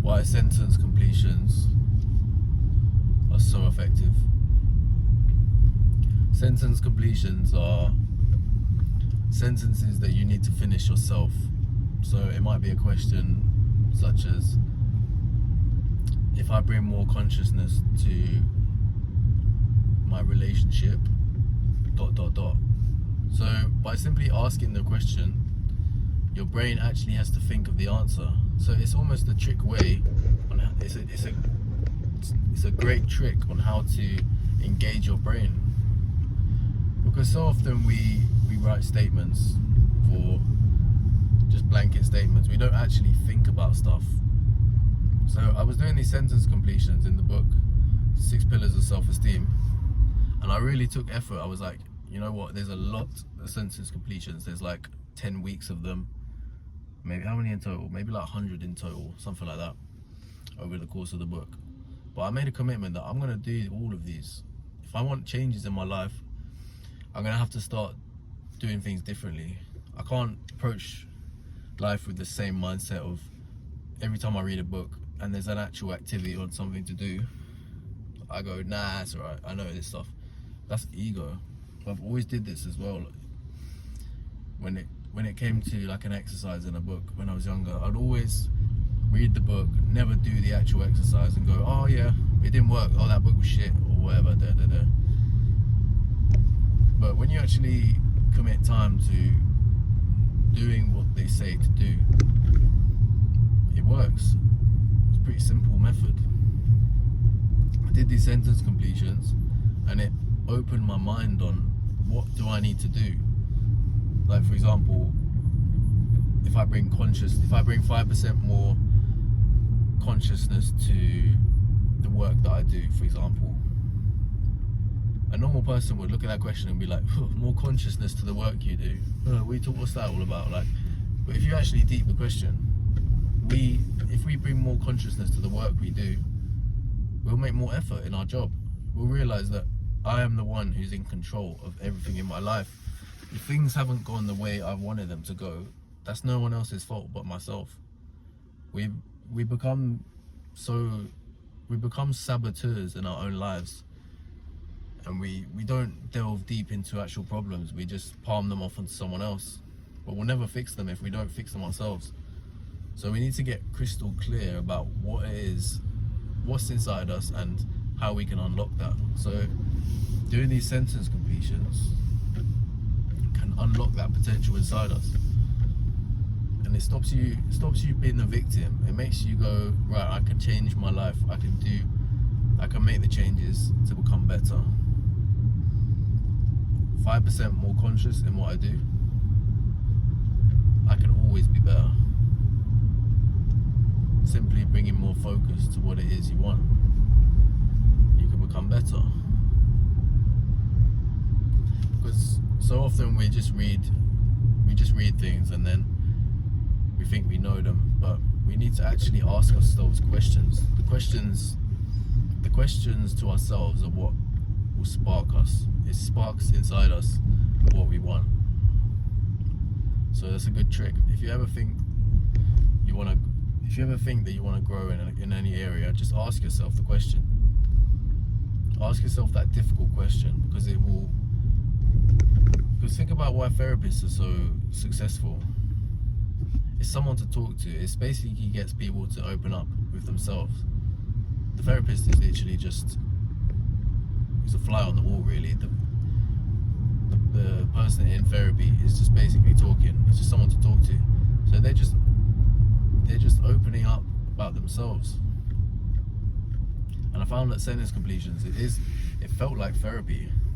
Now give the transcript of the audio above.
why sentence completions are so effective. Sentence completions are sentences that you need to finish yourself. So it might be a question such as, if I bring more consciousness to my relationship, ... So by simply asking the question, your brain actually has to think of the answer. So it's almost a trick way on how, it's a great trick on how to engage your brain. Because so often we write statements, or just blanket statements. We don't actually think about stuff. So I was doing these sentence completions in the book, 6 Pillars of Self-Esteem, and I really took effort. I was like, you know what, there's a lot of sentence completions. There's like 10 weeks of them. Maybe, how many in total? Maybe like 100 in total, something like that, over the course of the book. But I made a commitment that I'm gonna do all of these. If I want changes in my life, I'm gonna have to start doing things differently. I can't approach life with the same mindset of every time I read a book and there's an actual activity or something to do, I go, nah, it's alright, I know this stuff. That's ego. I've always did this as well. Like, when it came to like an exercise in a book when I was younger, I'd always read the book, never do the actual exercise, and go, oh yeah, it didn't work, oh that book was shit, or whatever, But when you actually commit time to doing what they say to do, it works. It's a pretty simple method. I did these sentence completions and it opened my mind on what do I need to do. Like, for example, if I bring 5% more consciousness to the work that I do, for example, a normal person would look at that question and be like, more consciousness to the work you do. What's that all about? Like, but if you actually deep the question, if we bring more consciousness to the work we do, we'll make more effort in our job. We'll realize that I am the one who's in control of everything in my life. If things haven't gone the way I wanted them to go, that's no one else's fault but myself. We become saboteurs in our own lives, and we don't delve deep into actual problems. We just palm them off onto someone else, but we'll never fix them if we don't fix them ourselves. So we need to get crystal clear about what it is, what's inside us, and how we can unlock that. So doing these sentence completions can unlock that potential inside us, and it stops you being the victim. It makes you go, right, I can change my life, I can make the changes to become better. 5% more conscious in what I do, I can always be better. Simply bringing more focus to what it is you want, you can become better. Because so often we just read things and then we think we know them, but we need to actually ask ourselves questions. The questions to ourselves are what will spark us. It sparks inside us what we want. So that's a good trick. If you ever think that you want to grow in any area, just ask yourself the question. Ask yourself that difficult question, because think about why therapists are so successful. It's someone to talk to. It's basically he gets people to open up with themselves. The therapist is literally just, he's a fly on the wall, really. The person in therapy is just basically talking. It's just someone to talk to. So they're just opening up about themselves. And I found that sentence completions, it felt like therapy.